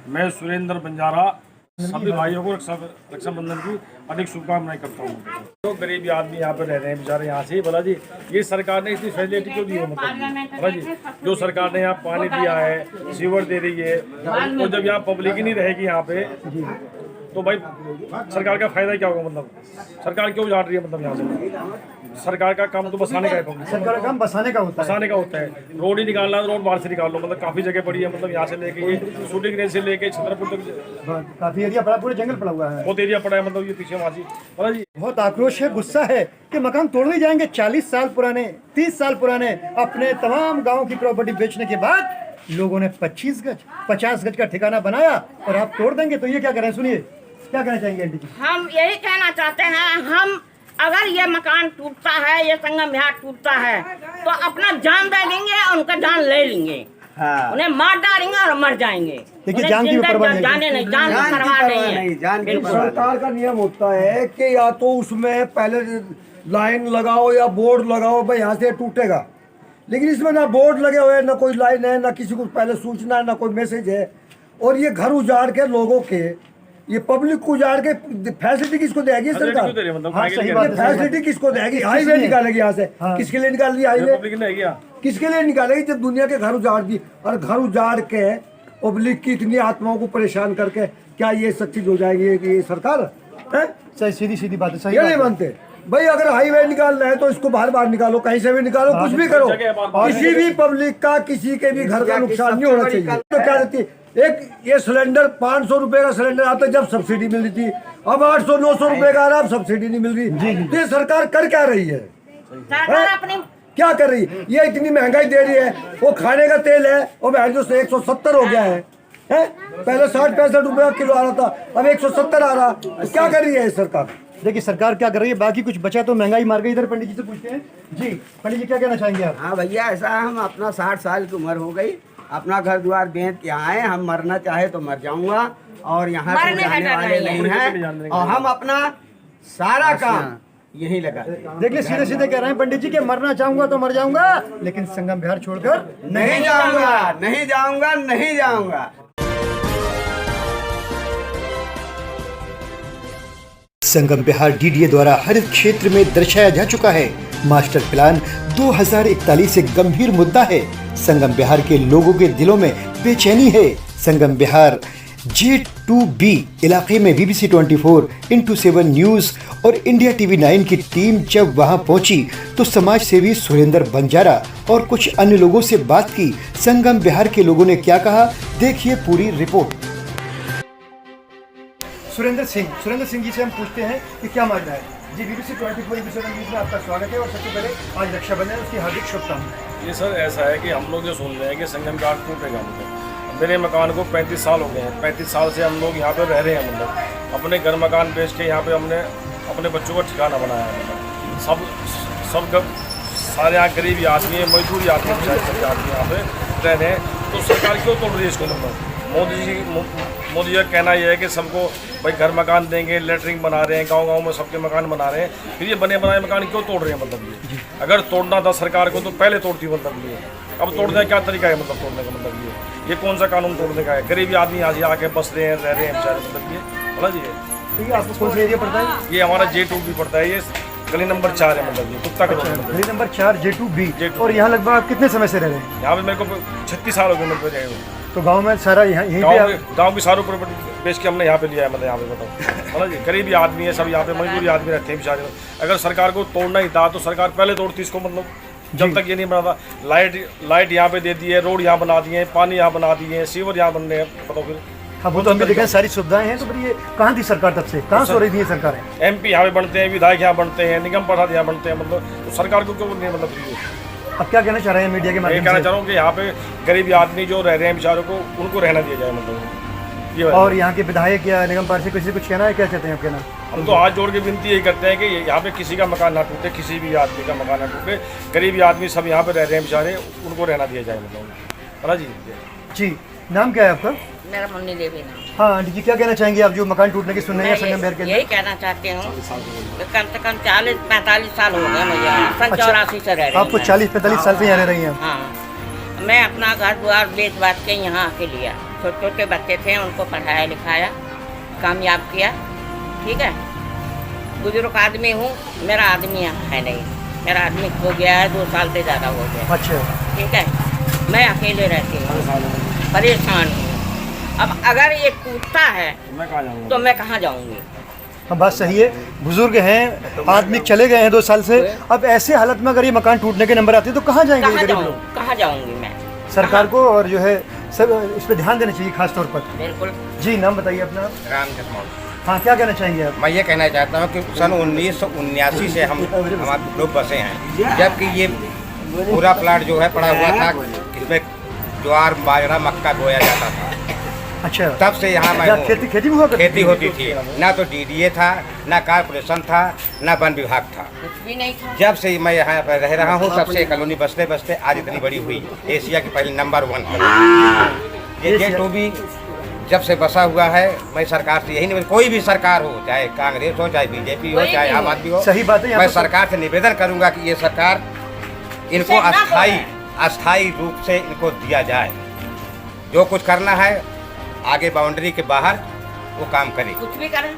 मैं सुरेंद्र बंजारा सभी भाइयों को रक्षाबंधन की अधिक शुभकामनाएं करता हूँ। जो गरीब आदमी यहाँ पे रह रहे हैं बेचारे यहाँ से, बोला जी ये सरकार ने इतनी फैसिलिटी क्यों दी है, मतलब बोला जी जो सरकार ने यहाँ पानी दिया है, सीवर दे रही है, तो जब यहाँ पब्लिक ही नहीं रहेगी यहाँ पे तो भाई सरकार का फायदा क्या होगा, मतलब सरकार क्यों उजाड़ रही है, मतलब यहाँ से सरकार का काम तो बसाने का है, सरकार का काम बसाने का होता है। रोड ही निकालना है, रोड बाहर से निकाल लो, मतलब काफी जगह पड़ी है, मतलब यहाँ से लेके ये शूटिंग रेंज से लेके छतरपुर तक काफी एरिया पड़ा, पूरे जंगल पड़ा हुआ है, बहुत एरिया पड़ा है, मतलब ये पीछे वासी बोला जी बहुत आक्रोश है, गुस्सा है कि मकान तोड़ नहीं जाएंगे। 40 साल पुराने, 30 साल पुराने अपने तमाम गाँव की प्रॉपर्टी बेचने के बाद लोगों ने 25 गज 50 गज का ठिकाना बनाया और आप तोड़ देंगे, तो ये क्या करें? सुनिए क्या कहना चाहेंगे आंटी जी? हम यही कहना चाहते हैं, हम अगर ये मकान टूटता है, ये संगम विहार टूटता है तो अपना जान दे देंगे और उनका जान ले लेंगे। हाँ। उन्हें मार डालेंगे और मर जाएंगे। देखिए जान की परवाह नहीं, जान की परवाह नहीं है। सरकार का नियम होता है कि या तो उसमें पहले लाइन लगाओ या बोर्ड लगाओ, भाई यहाँ से टूटेगा, लेकिन इसमें ना बोर्ड लगे हुए, ना कोई लाइन है, ना किसी को पहले सूचना है, ना कोई मैसेज है। और ये घर उजाड़ के लोगों के, ये पब्लिक को उजाड़ के फैसिलिटी किसको देगी सरकार? फैसिलिटी किसको देगी? हाईवे निकालेगी यहाँ से, किसके लिए निकाल रही हाईवे? किसके लिए निकालेगी जब दुनिया के घर उजाड़ दी? और घर उजाड़ के पब्लिक की इतनी आत्माओं को परेशान करके क्या ये सक्सेस हो जाएगी ये सरकार है? सीधी बात है, सही नहीं मानते भाई। अगर हाईवे निकालना है तो इसको बाहर निकालो, कहीं से भी निकालो, कुछ भी करो, किसी भी पब्लिक का, किसी के भी घर का नुकसान नहीं होना चाहिए। तो क्या रहती एक ये सिलेंडर 500 रुपए का सिलेंडर आता जब सब्सिडी मिल रही थी, अब 800-900 रुपए का आ रहा, अब सब्सिडी नहीं मिल रही। तो ये सरकार कर क्या रही है? क्या कर रही है? ये इतनी महंगाई दे रही है, वो खाने का तेल है वो जो 170 हो गया है, पहले 60-65 रुपए का किलो आ रहा था, अब 170 आ रहा। तो क्या कर रही है सरकार? देखिए सरकार क्या कर रही है, बाकी कुछ बचा तो महंगाई मार गई। इधर पंडित जी से पूछते हैं। जी पंडित जी क्या कहना चाहेंगे आप? हाँ भैया, ऐसा है, हम अपना 60 साल की उम्र हो गई, अपना घर द्वार बेच के आए, हम मरना चाहे तो मर जाऊंगा और यहाँ से जाने वाले नहीं हैं, और हम अपना सारा काम यही लगा। देखिए सीधे कह रहे हैं पंडित जी के मरना चाहूंगा तो मर जाऊंगा, लेकिन संगम विहार छोड़कर नहीं जाऊंगा, नहीं जाऊंगा, नहीं जाऊंगा। संगम विहार डीडीए द्वारा हर क्षेत्र में दर्शाया जा चुका है। मास्टर प्लान 2041 एक गंभीर मुद्दा है। संगम विहार के लोगों के दिलों में बेचैनी है। संगम विहार J2B इलाके में BBC 24x7 न्यूज और इंडिया TV 9 की टीम जब वहां पहुंची तो समाज सेवी सुरेंद्र बंजारा और कुछ अन्य लोगों से बात की। संगम विहार के लोगों ने क्या कहा, देखिए पूरी रिपोर्ट। सुरेंद्र सिंह जी से हम पूछते हैं कि क्या मानना है। जी BBC 24x7 न्यूज में आपका स्वागत है और सबसे पहले आज रक्षाबंधन, उसकी हार्दिक शुभकामनाएं। ये सर ऐसा है कि हम लोग जो सुन रहे हैं कि संगम विहार टूटेगा, मतलब मेरे मकान को 35 साल हो गए हैं। 35 साल से हम लोग यहाँ पे रह रहे हैं, मतलब अपने घर मकान बेच के यहाँ पे हमने अपने बच्चों का ठिकाना बनाया है। मतलब सब सारे यहाँ गरीबी आदमी है, मजदूरी आदमी है, सब आदमी यहाँ पे रह रहे हैं। तो सरकार क्यों तोड़ रही है इसको? मतलब मोदी जी का कहना यह है कि सबको भाई घर मकान देंगे, लेटरिंग बना रहे हैं, गांव में सबके मकान बना रहे हैं, फिर ये बने बनाए मकान क्यों तोड़ रहे हैं? मतलब ये अगर तोड़ना था सरकार को तो पहले तोड़ती, मतलब ये अब तोड़ने का क्या तरीका है? मतलब तोड़ने का मतलब ये कौन सा कानून तोड़ने का है? गरीबी आदमी यहाँ से आके बस रहे हैं, रह रहे हैं बेचारे, मतलब ये बोला जी। आपको कौन सा एरिया पड़ता है? ये हमारा J2B पड़ता है, ये गली नंबर 4 है, मतलब ये कुत्ता का गली नंबर 4 J2B। और यहाँ लगभग आप कितने समय से रह रहे हैं? यहाँ पे मेरे को 36 साल हो गए मेरे को रहे हुए। तो गांव में सारा यहीं पे गांव की सारी प्रॉपर्टी बेच के हमने यहाँ पे लिया है, मतलब यहाँ पे बताओ मतलब जी गरीबी आदमी है, सब यहाँ पे मजदूरी आदमी रहते हैं बेचारे। अगर सरकार को तोड़ना ही था तो सरकार पहले तोड़ती इसको, मतलब जब तक ये नहीं बना था। लाइट यहाँ पे दे दी है, रोड यहाँ बना दिए, पानी यहाँ बना दिए, सीवर यहाँ बन रहे हैं, बताओ फिर। हाँ वो तो हमने देखा, सारी सुविधाएं हैं, तो फिर ये कहाँ थी सरकार तब से? कहाँ सो रही थी ये सरकार? MP यहाँ पे बनते हैं, विधायक यहाँ बनते हैं, निगम पार्षद यहाँ बनते हैं, मतलब तो सरकार को क्यों नहीं? मतलब अब क्या कहना चाह रहे हैं मीडिया के माध्यम से? कहना चाह रहा हूँ कि यहाँ पे गरीबी आदमी जो रह रहे हैं बेचारों को, उनको रहना दिया जाए, मतलब ये। और यहाँ के विधायक या निगम पार्षद किसी कुछ कहना है? क्या चाहते हैं आप कहना? हम तो हाथ जोड़ के विनती यही करते हैं कि यहाँ पे किसी का मकान ना टूटे, किसी भी आदमी का मकान ना टूटे। गरीबी आदमी सब यहाँ पे रह रहे हैं बेचारे, उनको रहना दिया जाए, मतलब जी। नाम क्या है आपका? मेरा मुन्नी देवी नाम। हाँ आंटी जी क्या कहना चाहेंगे आप जो मकान टूटने की सुन रहे हैं संगम विहार के? यही कहना चाहती हूँ कि कम से कम 40-45 साल हो गए मुझे, 84 से रह रही हूँ। आपको 40-45 साल से यहाँ रह रही हैं? हाँ, मैं अपना घर द्वार बेच बाच के यहाँ आके लिया छोटे छोटे बच्चे थे, उनको पढ़ाया लिखाया, कामयाब किया। ठीक है, बुजुर्ग आदमी हूँ, मेरा आदमी यहाँ है नहीं, मेरा आदमी खो गया है, 2 साल से ज़्यादा हो गया। अच्छा, ठीक है, मैं अकेले रहती हूँ, परेशान हूँ। अब अगर ये टूटता है मैं कहाँ जाऊँगा? तो मैं कहाँ जाऊँगी? हाँ, बात सही है। बुजुर्ग हैं, आदमी चले गए हैं 2 साल से, अब ऐसे हालत में अगर ये मकान टूटने के नंबर आते हैं तो कहाँ जाएंगे ये कहाँ गरीब जाऊँ, लोग? कहाँ जाऊँगी मैं? सरकार को और जो है सब इस पर ध्यान देना चाहिए खास तौर पर। बिल्कुल। जी, नाम बताइए अपना। राम जसमौल। हाँ, क्या कहना चाहेंगे आप? मैं ये कहना चाहता हूँ कि सन 1979 से हम लोग बसे हैं, जबकि ये पूरा प्लाट जो है पड़ा हुआ था, इसमें ज्वार बाजरा मक्का बोया जाता था। अच्छा, तब से यहाँ मैं क्या हूँ। खेती भी हुआ करती खेती थी? होती थी, ना तो डीडीए था, ना कारपोरेशन था, ना वन विभाग था। कुछ भी नहीं था। जब से मैं यहाँ पर रह रहा हूँ तब से कॉलोनी बसते बसते आज इतनी बड़ी हुई, एशिया की पहली नंबर 1 कॉलोनी। ये J2B जब से बसा हुआ है, मैं सरकार से यही निवेदन, कोई भी सरकार हो, चाहे कांग्रेस हो, चाहे बीजेपी हो, चाहे आम आदमी हो, सही बात है। यहाँ मैं पर सरकार से निवेदन करूंगा कि ये सरकार इनको अस्थायी रूप से इनको दिया जाए। जो कुछ करना है आगे बाउंड्री के बाहर वो काम करे। कुछ भी करें।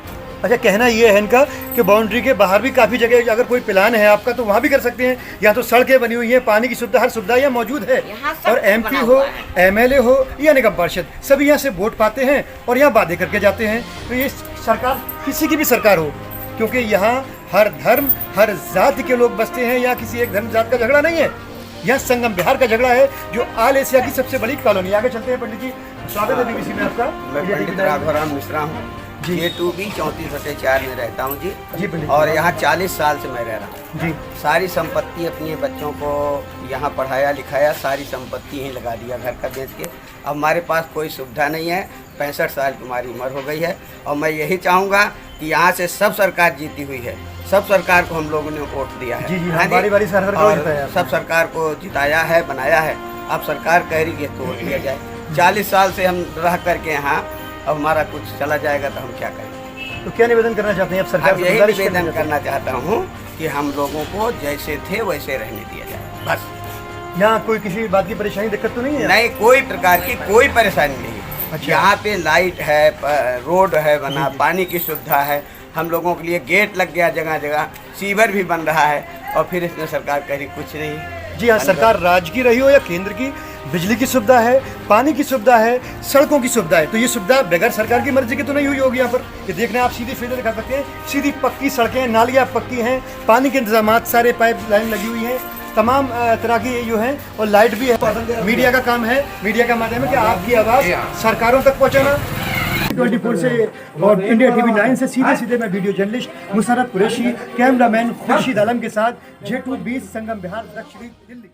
अच्छा, कहना ये है इनका कि बाउंड्री के बाहर भी काफ़ी जगह अगर कोई प्लान है आपका तो वहाँ भी कर सकते हैं। यहाँ तो सड़कें बनी हुई हैं, पानी की सुविधा, हर सुविधा यहाँ मौजूद है। यहाँ सब और कुछ MP बना हो, हुआ है। MLA हो या निगम पार्षद, सभी यहाँ से वोट पाते हैं और यहाँ वादे करके जाते हैं। तो ये सरकार किसी की भी सरकार हो, क्योंकि यहाँ हर धर्म हर जाति के लोग बसते हैं। यहाँ किसी एक धर्म जात का झगड़ा नहीं है, यहाँ संगम बिहार का झगड़ा है, जो ऑल एशिया की सबसे बड़ी कॉलोनी। आगे चलते हैं पंडित जी, स्वागत है BBC में आपका। मैं पंडित राघवराम मिश्रा हूँ, J2B 34/4 में रहता हूँ जी। जी पंडित और यहाँ 40 साल से मैं रह रहा हूँ जी। सारी संपत्ति अपने बच्चों को यहाँ पढ़ाया लिखाया, सारी संपत्ति ही लगा दिया घर का बेच के। अब हमारे पास कोई सुविधा नहीं है, 65 साल की हमारी उम्र हो गई है। और मैं यही चाहूँगा कि यहाँ से सब सरकार जीती हुई है, सब सरकार को हम लोगों ने वोट दिया है। जी जी, हाँ जी। बारी-बारी सरकार को जिताया और आपने। सब सरकार को जिताया है, बनाया है। अब सरकार कह रही है तो वोट दिया जाए। 40 साल से हम रह करके यहाँ, अब हमारा कुछ चला जाएगा तो हम क्या करें? तो क्या निवेदन करना चाहते हैं आप सरकार अब से? यही गुजारिश निवेदन करना चाहता हूँ कि हम लोगों को जैसे थे वैसे रहने दिया जाए, बस। यहाँ कोई किसी बात की परेशानी दिक्कत तो नहीं है? नहीं, कोई प्रकार की कोई परेशानी नहीं। अच्छा। यहाँ पे लाइट है, रोड है बना, पानी की सुविधा है, हम लोगों के लिए गेट लग गया जगह जगह, सीवर भी बन रहा है। और फिर इसमें सरकार कह रही कुछ नहीं। जी हाँ, सरकार राज्य की रही हो या केंद्र की, बिजली की सुविधा है, पानी की सुविधा है, सड़कों की सुविधा है। तो ये सुविधा बगैर सरकार की मर्जी की तो नहीं हुई होगी। यहाँ पर ये देखना आप सीधी फील्ड दिखा सकते हैं, सीधी पक्की सड़कें, नालियाँ पक्की हैं, पानी के इंतजाम, सारे पाइप लाइन लगी हुई हैं, तमाम तरह की जो है, और लाइट भी है। मीडिया का काम है, मीडिया का माध्यम है कि आपकी आवाज़ सरकारों तक पहुँचाना। 24 से और इंडिया TV 9 से सीधे मैं video journalist Musharraf Qureshi, cameraman Khursheed Alam के साथ J2B संगम बिहार, दक्षिणी दिल्ली।